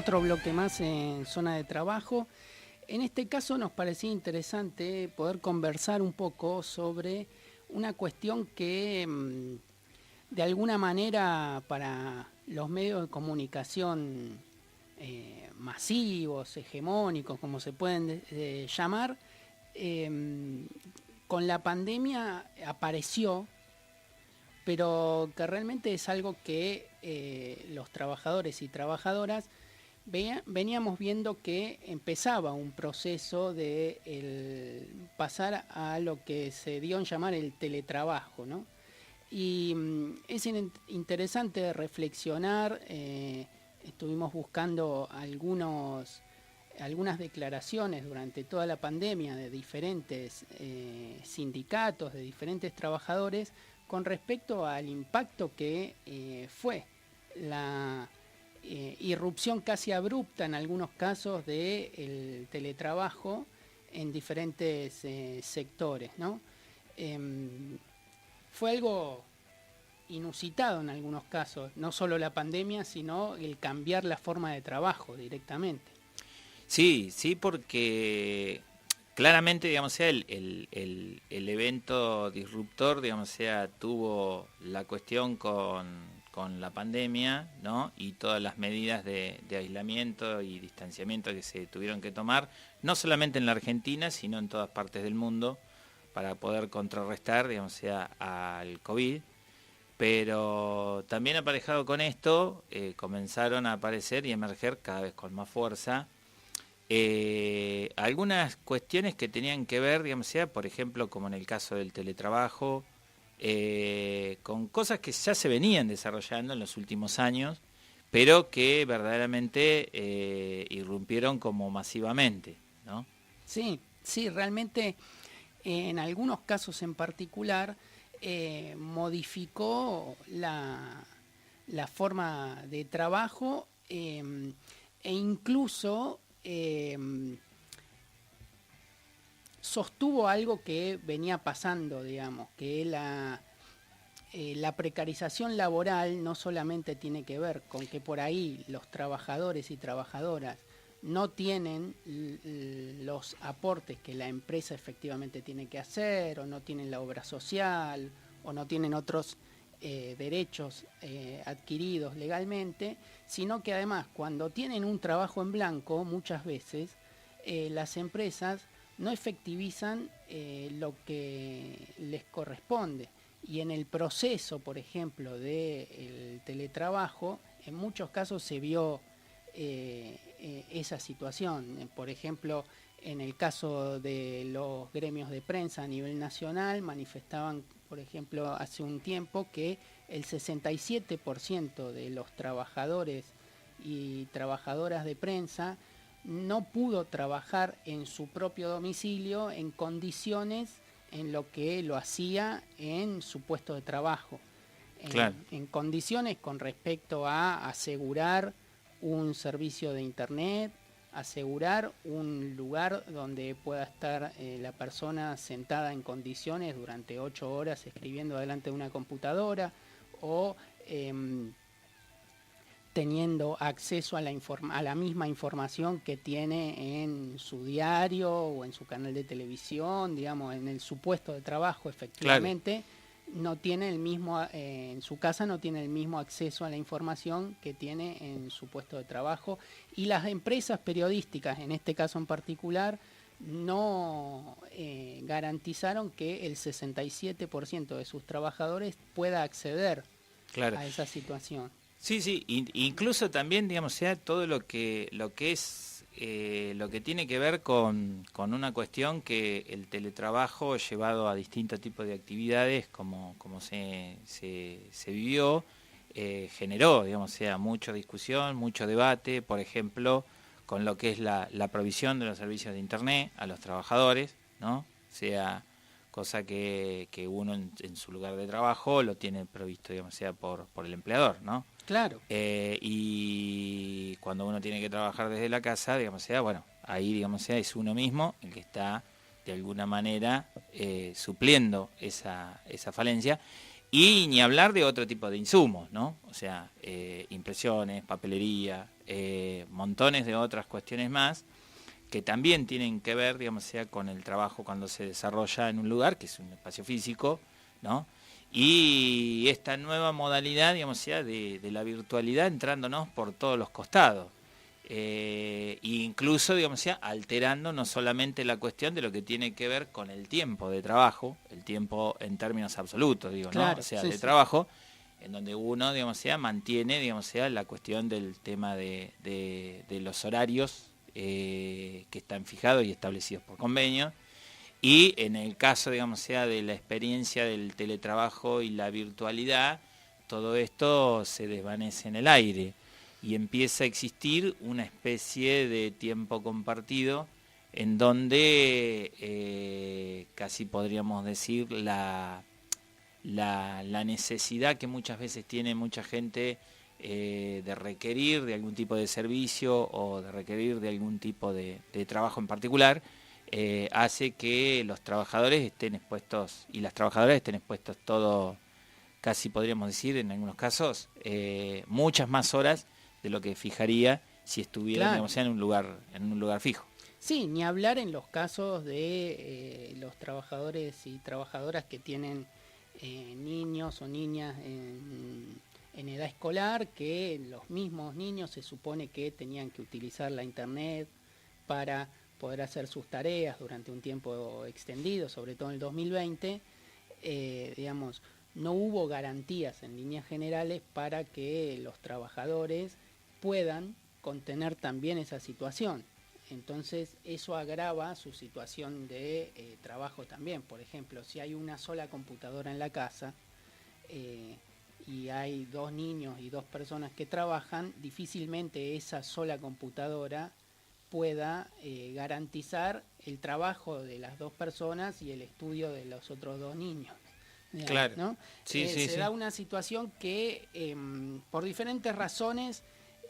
Otro bloque más en zona de trabajo. En este caso nos parecía interesante poder conversar un poco sobre una cuestión que de alguna manera para los medios de comunicación masivos, hegemónicos, como se pueden llamar, con la pandemia apareció, pero que realmente es algo que los trabajadores y trabajadoras veníamos viendo que empezaba un proceso de pasar a lo que se dio en llamar el teletrabajo, ¿no? Y es interesante reflexionar, estuvimos buscando algunas declaraciones durante toda la pandemia de diferentes sindicatos, de diferentes trabajadores, con respecto al impacto que fue la irrupción casi abrupta en algunos casos del teletrabajo en diferentes sectores, ¿no? Fue algo inusitado en algunos casos, no solo la pandemia, sino el cambiar la forma de trabajo directamente. Sí, porque claramente, digamos, el evento disruptor, digamos, tuvo la cuestión con la pandemia, ¿no? Y todas las medidas de aislamiento y distanciamiento que se tuvieron que tomar, no solamente en la Argentina, sino en todas partes del mundo, para poder contrarrestar, digamos, al COVID. Pero también aparejado con esto, comenzaron a aparecer y emerger cada vez con más fuerza algunas cuestiones que tenían que ver, digamos, por ejemplo, como en el caso del teletrabajo, con cosas que ya se venían desarrollando en los últimos años, pero que verdaderamente irrumpieron como masivamente, ¿no? Sí, realmente en algunos casos en particular modificó la forma de trabajo e incluso sostuvo algo que venía pasando, digamos, que la precarización laboral no solamente tiene que ver con que por ahí los trabajadores y trabajadoras no tienen los aportes que la empresa efectivamente tiene que hacer, o no tienen la obra social, o no tienen otros derechos adquiridos legalmente, sino que además cuando tienen un trabajo en blanco, muchas veces las empresas no efectivizan lo que les corresponde. Y en el proceso, por ejemplo, del teletrabajo, en muchos casos se vio esa situación. Por ejemplo, en el caso de los gremios de prensa a nivel nacional, manifestaban, por ejemplo, hace un tiempo que el 67% de los trabajadores y trabajadoras de prensa no pudo trabajar en su propio domicilio en condiciones en lo que lo hacía en su puesto de trabajo. Claro. En condiciones con respecto a asegurar un servicio de internet, asegurar un lugar donde pueda estar la persona sentada en condiciones durante 8 horas escribiendo delante de una computadora, o teniendo acceso a la misma información que tiene en su diario o en su canal de televisión, digamos, en su puesto de trabajo, efectivamente. Claro. No tiene el mismo, en su casa no tiene el mismo acceso a la información que tiene en su puesto de trabajo. Y las empresas periodísticas, en este caso en particular, no garantizaron que el 67% de sus trabajadores pueda acceder a esa situación. Sí, incluso también, digamos, todo lo que tiene que ver con una cuestión que el teletrabajo llevado a distintos tipos de actividades, como se vivió, generó, digamos, mucha discusión, mucho debate, por ejemplo, con lo que es la provisión de los servicios de internet a los trabajadores, ¿no? Cosa que uno en su lugar de trabajo lo tiene provisto, digamos, por el empleador, ¿no? Claro. Y cuando uno tiene que trabajar desde la casa, digamos, bueno, ahí, digamos, es uno mismo el que está de alguna manera supliendo esa falencia. Y ni hablar de otro tipo de insumos, ¿no? O sea, impresiones, papelería, montones de otras cuestiones más que también tienen que ver, digamos, sea con el trabajo cuando se desarrolla en un lugar, que es un espacio físico, ¿no? Y esta nueva modalidad, digamos, sea de la virtualidad entrándonos por todos los costados. Incluso, digamos, sea alterando no solamente la cuestión de lo que tiene que ver con el tiempo de trabajo, el tiempo en términos absolutos, digo, claro, ¿no? O sea, sí, de sí. trabajo, en donde uno, digamos, sea mantiene, digamos, sea la cuestión del tema de los horarios que están fijados y establecidos por convenio. Y en el caso, digamos, sea de la experiencia del teletrabajo y la virtualidad, todo esto se desvanece en el aire y empieza a existir una especie de tiempo compartido en donde casi podríamos decir la necesidad que muchas veces tiene mucha gente de requerir de algún tipo de servicio o de requerir de algún tipo de trabajo en particular, hace que los trabajadores estén expuestos y las trabajadoras estén expuestos todo, casi podríamos decir en algunos casos, muchas más horas de lo que fijaría si estuvieran, Claro. digamos, en un lugar fijo. Sí, ni hablar en los casos de los trabajadores y trabajadoras que tienen niños o niñas en edad escolar, que los mismos niños se supone que tenían que utilizar la internet para poder hacer sus tareas durante un tiempo extendido, sobre todo en el 2020, digamos, no hubo garantías en líneas generales para que los trabajadores puedan contener también esa situación. Entonces eso agrava su situación de trabajo también. Por ejemplo, si hay una sola computadora en la casa y hay 2 niños y 2 personas que trabajan, difícilmente esa sola computadora pueda garantizar el trabajo de las 2 personas y el estudio de los otros 2 niños. Digamos, Claro. ¿no? Sí, sí, Se sí. da una situación que por diferentes razones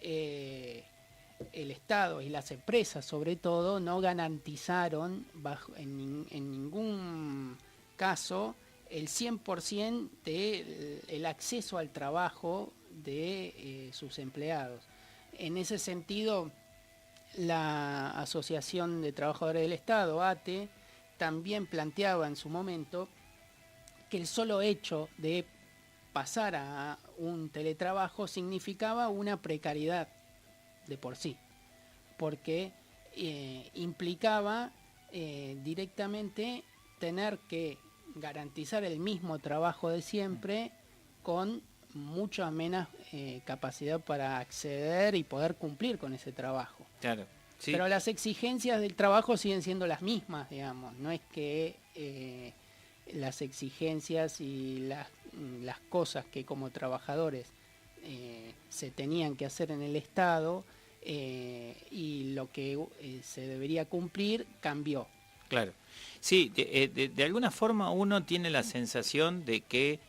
el Estado y las empresas sobre todo no garantizaron en ningún caso el 100% del acceso al trabajo de sus empleados. En ese sentido, la Asociación de Trabajadores del Estado, ATE, también planteaba en su momento que el solo hecho de pasar a un teletrabajo significaba una precariedad de por sí, porque implicaba directamente tener que garantizar el mismo trabajo de siempre con mucha menos capacidad para acceder y poder cumplir con ese trabajo. Claro. Sí. Pero las exigencias del trabajo siguen siendo las mismas, digamos, no es que las exigencias y las cosas que como trabajadores se tenían que hacer en el Estado y lo que se debería cumplir cambió. Claro. Sí, de alguna forma uno tiene la sensación de que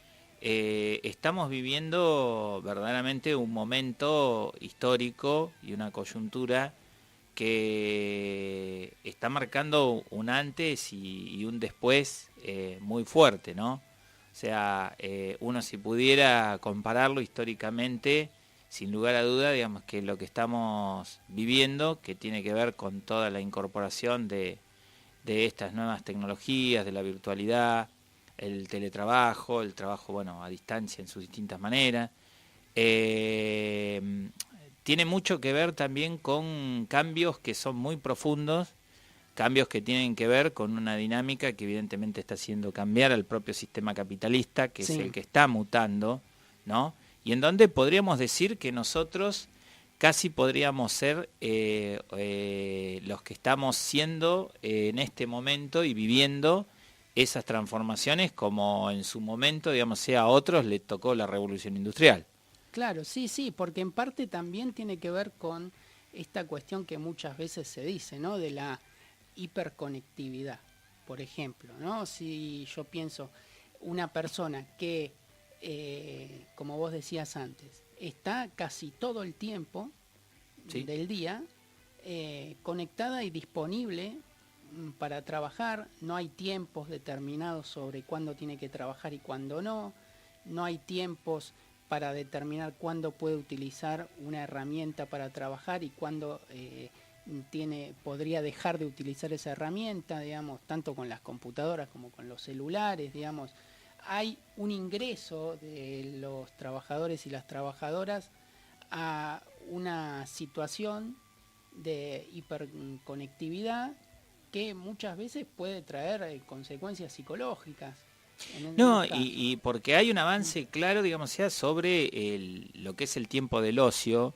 estamos viviendo verdaderamente un momento histórico y una coyuntura que está marcando un antes y un después muy fuerte, ¿no? O sea, uno si pudiera compararlo históricamente, sin lugar a duda, digamos que lo que estamos viviendo, que tiene que ver con toda la incorporación de estas nuevas tecnologías, de la virtualidad, el teletrabajo, el trabajo, bueno, a distancia en sus distintas maneras, tiene mucho que ver también con cambios que son muy profundos, cambios que tienen que ver con una dinámica que evidentemente está haciendo cambiar al propio sistema capitalista, que Sí. es el que está mutando, ¿no? Y en donde podríamos decir que nosotros casi podríamos ser los que estamos siendo en este momento y viviendo esas transformaciones como en su momento, digamos, sea a otros les tocó la revolución industrial. Claro, sí, sí, porque en parte también tiene que ver con esta cuestión que muchas veces se dice, ¿no? De la hiperconectividad, por ejemplo, ¿no? Si yo pienso una persona que, como vos decías antes, está casi todo el tiempo ¿Sí? del día conectada y disponible para trabajar, no hay tiempos determinados sobre cuándo tiene que trabajar y cuándo no, no hay tiempos para determinar cuándo puede utilizar una herramienta para trabajar y cuándo podría dejar de utilizar esa herramienta, digamos, tanto con las computadoras como con los celulares, digamos. Hay un ingreso de los trabajadores y las trabajadoras a una situación de hiperconectividad que muchas veces puede traer consecuencias psicológicas. No, y porque hay un avance claro, digamos, ya sobre lo que es el tiempo del ocio,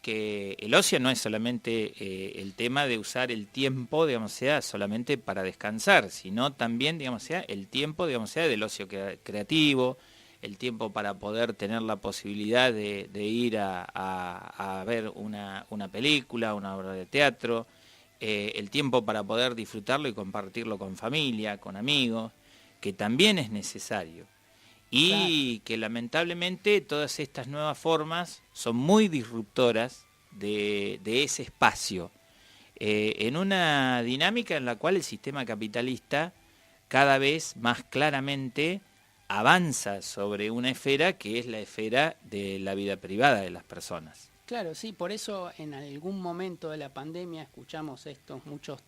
que el ocio no es solamente el tema de usar el tiempo, digamos, sea solamente para descansar, sino también, digamos, sea el tiempo, digamos, sea del ocio creativo, el tiempo para poder tener la posibilidad de ir a ver una película, una obra de teatro, el tiempo para poder disfrutarlo y compartirlo con familia, con amigos, que también es necesario. Y que lamentablemente todas estas nuevas formas son muy disruptoras de ese espacio, en una dinámica en la cual el sistema capitalista cada vez más claramente avanza sobre una esfera que es la esfera de la vida privada de las personas. Claro, sí, por eso en algún momento de la pandemia escuchamos muchos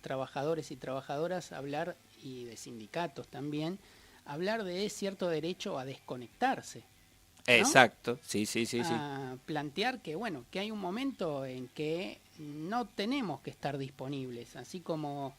trabajadores y trabajadoras hablar, y de sindicatos también, hablar de cierto derecho a desconectarse, ¿no? Exacto, sí. A plantear que, bueno, que hay un momento en que no tenemos que estar disponibles, así como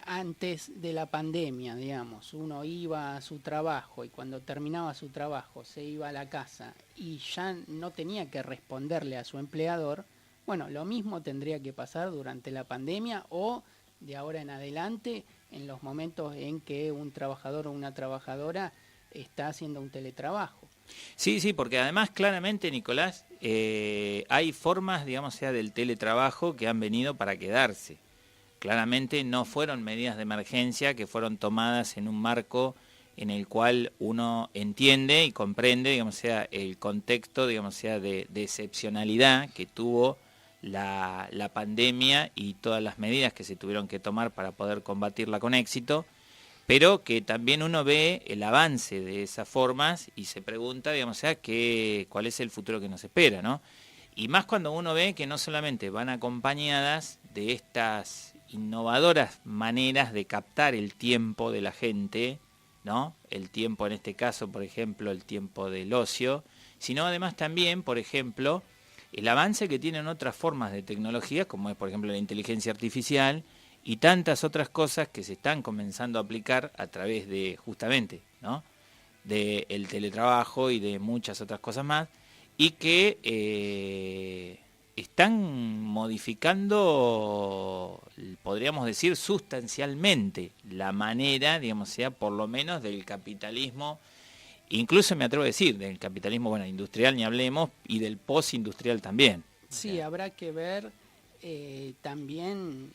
antes de la pandemia, digamos, uno iba a su trabajo y cuando terminaba su trabajo se iba a la casa y ya no tenía que responderle a su empleador. Bueno, lo mismo tendría que pasar durante la pandemia o de ahora en adelante, en los momentos en que un trabajador o una trabajadora está haciendo un teletrabajo. Sí, porque además claramente, Nicolás, hay formas, digamos, sea del teletrabajo que han venido para quedarse. Claramente no fueron medidas de emergencia que fueron tomadas en un marco en el cual uno entiende y comprende, digamos, sea el contexto, digamos, sea de excepcionalidad que tuvo la pandemia y todas las medidas que se tuvieron que tomar para poder combatirla con éxito, pero que también uno ve el avance de esas formas y se pregunta, digamos, sea cuál es el futuro que nos espera, ¿no? Y más cuando uno ve que no solamente van acompañadas de estas innovadoras maneras de captar el tiempo de la gente, ¿no? El tiempo, en este caso, por ejemplo, el tiempo del ocio, sino además también, por ejemplo, el avance que tienen otras formas de tecnología, como es, por ejemplo, la inteligencia artificial y tantas otras cosas que se están comenzando a aplicar a través de, justamente, ¿no?, del teletrabajo y de muchas otras cosas más, y que están modificando, podríamos decir, sustancialmente la manera, digamos, sea por lo menos del capitalismo, incluso me atrevo a decir, del capitalismo, bueno, industrial ni hablemos, y del postindustrial también. Sí, habrá que ver también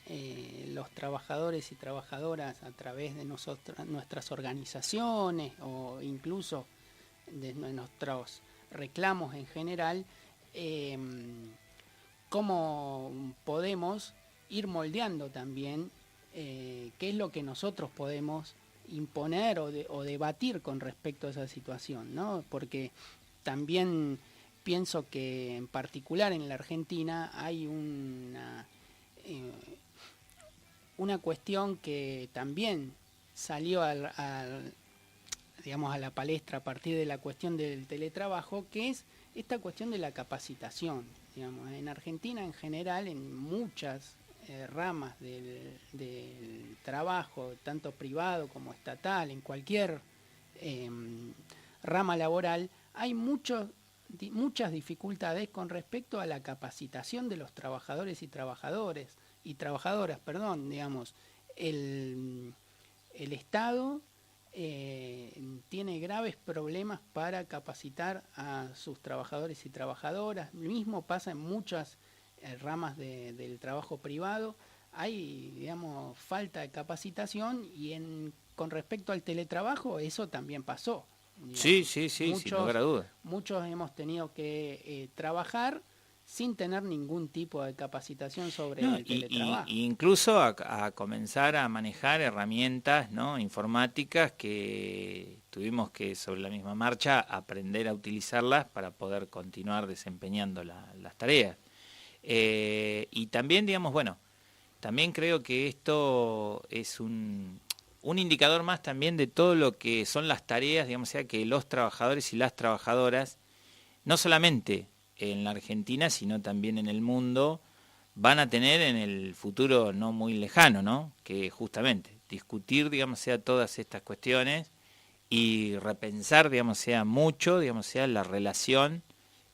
los trabajadores y trabajadoras a través de nuestras organizaciones o incluso de nuestros reclamos en general, cómo podemos ir moldeando también qué es lo que nosotros podemos imponer o debatir con respecto a esa situación, ¿no? Porque también pienso que en particular en la Argentina hay una cuestión que también salió digamos, a la palestra a partir de la cuestión del teletrabajo, que es esta cuestión de la capacitación. Digamos, en Argentina en general, en muchas ramas del trabajo, tanto privado como estatal, en cualquier rama laboral, hay muchas dificultades con respecto a la capacitación de los trabajadores y trabajadoras, digamos. El Estado tiene graves problemas para capacitar a sus trabajadores y trabajadoras. Lo mismo pasa en muchas ramas del trabajo privado. Hay, digamos, falta de capacitación y con respecto al teletrabajo eso también pasó. Digamos. Sí, sin lugar a dudas. Muchos hemos tenido que trabajar sin tener ningún tipo de capacitación sobre No, el teletrabajo. y incluso a comenzar a manejar herramientas, ¿no?, informáticas que tuvimos que sobre la misma marcha aprender a utilizarlas para poder continuar desempeñando las tareas. Y también, digamos, bueno, también creo que esto es un indicador más también de todo lo que son las tareas, digamos, sea que los trabajadores y las trabajadoras, no solamente en la Argentina, sino también en el mundo, van a tener en el futuro no muy lejano, ¿no? Que justamente discutir, digamos, sea todas estas cuestiones y repensar, digamos, sea mucho, digamos, sea la relación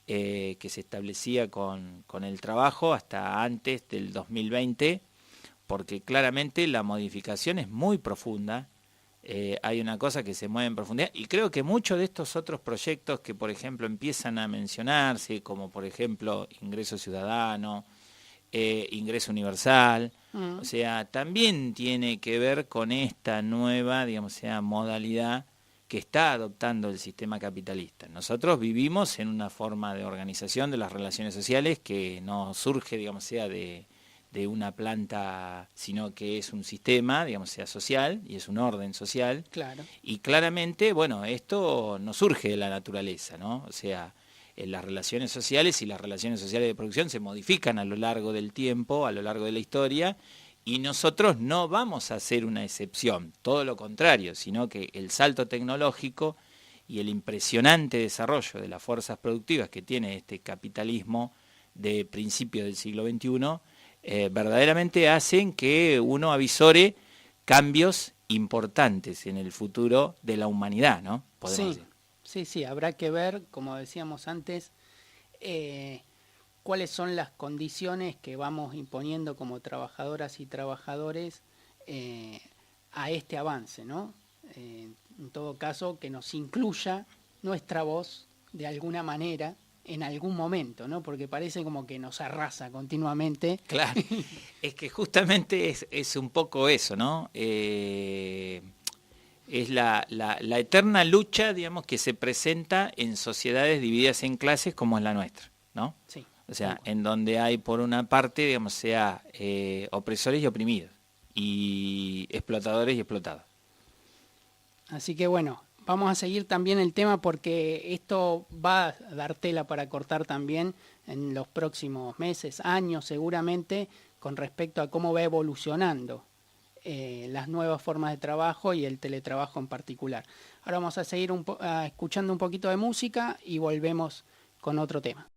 que se establecía con el trabajo hasta antes del 2020, porque claramente la modificación es muy profunda. Hay una cosa que se mueve en profundidad y creo que muchos de estos otros proyectos que, por ejemplo, empiezan a mencionarse, como por ejemplo ingreso ciudadano, ingreso universal, o sea, también tiene que ver con esta nueva, digamos, sea modalidad que está adoptando el sistema capitalista. Nosotros vivimos en una forma de organización de las relaciones sociales que no surge, digamos, sea de una planta, sino que es un sistema, digamos, sea social, y es un orden social. Claro. Y claramente, bueno, esto no surge de la naturaleza, ¿no? O sea, las relaciones sociales y las relaciones sociales de producción se modifican a lo largo del tiempo, a lo largo de la historia, y nosotros no vamos a ser una excepción, todo lo contrario, sino que el salto tecnológico y el impresionante desarrollo de las fuerzas productivas que tiene este capitalismo de principios del siglo XXI, verdaderamente hacen que uno avisore cambios importantes en el futuro de la humanidad, ¿no? Podemos decir. Sí, habrá que ver, como decíamos antes, cuáles son las condiciones que vamos imponiendo como trabajadoras y trabajadores a este avance, ¿no? En todo caso, que nos incluya nuestra voz de alguna manera en algún momento, ¿no? Porque parece como que nos arrasa continuamente. Claro, es que justamente es un poco eso, ¿no? Es la eterna lucha, digamos, que se presenta en sociedades divididas en clases como es la nuestra, ¿no? Sí. O sea, en donde hay por una parte, digamos, sea opresores y oprimidos, y explotadores y explotados. Así que bueno, vamos a seguir también el tema porque esto va a dar tela para cortar también en los próximos meses, años seguramente, con respecto a cómo va evolucionando las nuevas formas de trabajo y el teletrabajo en particular. Ahora vamos a seguir escuchando un poquito de música y volvemos con otro tema.